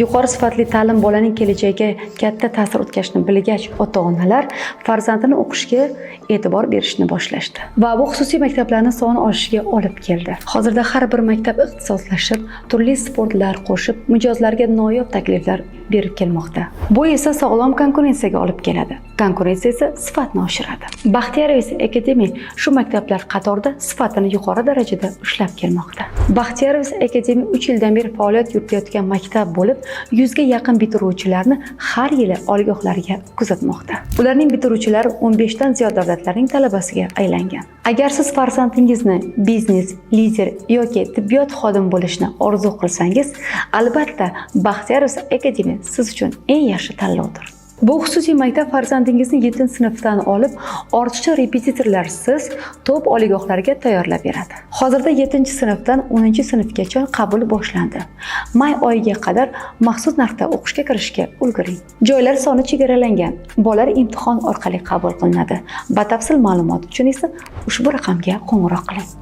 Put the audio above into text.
Yuqori sifatli ta'lim bolaning kelajagiga katta ta'sir o'tkazishini bilgach, ota-onalar farzandini o'qishga e'tibor berishni boshlashdi va bu xususiy maktablarning soni oshishiga olib keldi. Hozirda har bir maktab ixtisoslashib, turli sportlar qo'shib, mijozlarga noyob takliflar berib kelmoqda. Bu esa sog'lom konkurensiyaga olib keladi. Konkurensiya esa sifatni oshiradi. Baxtiyorov Academy shu maktablar qatorida sifatini yuqori darajada ushlab kelmoqda. Baxtiyorov Academy 3 yildan beri faoliyat yuritayotgan maktab bo'lib, 100 ga yaqin bitiruvchilarni har yili oliygohlariga kuzatmoqda. Ularning bitiruvchilari 15 dan ziyod davlatlarning talabasiga aylangan. Agar siz farzandingizni biznes, lider yoki tibbiyot xodimi bo'lishni orzu qilsangiz, albatta Baxtiyorov Academy siz uchun eng yaxshi tanlovdir. Bu xususiy maktab farzandingizni 7-sinfdan olib, ortiqcha repetitorlarsiz top oliygohlariga tayyorlab beradi. Hozirda 7-sinfdan 10-sinfgacha qabul boshlandi. May oyiga qadar maxsus narxda o'qishga kirishga ulguring. Joylar soni chegaralangan. Bolalar imtihon orqali qabul qilinadi. Batafsil ma'lumot uchun esa ushbu raqamga qo'ng'iroq qiling.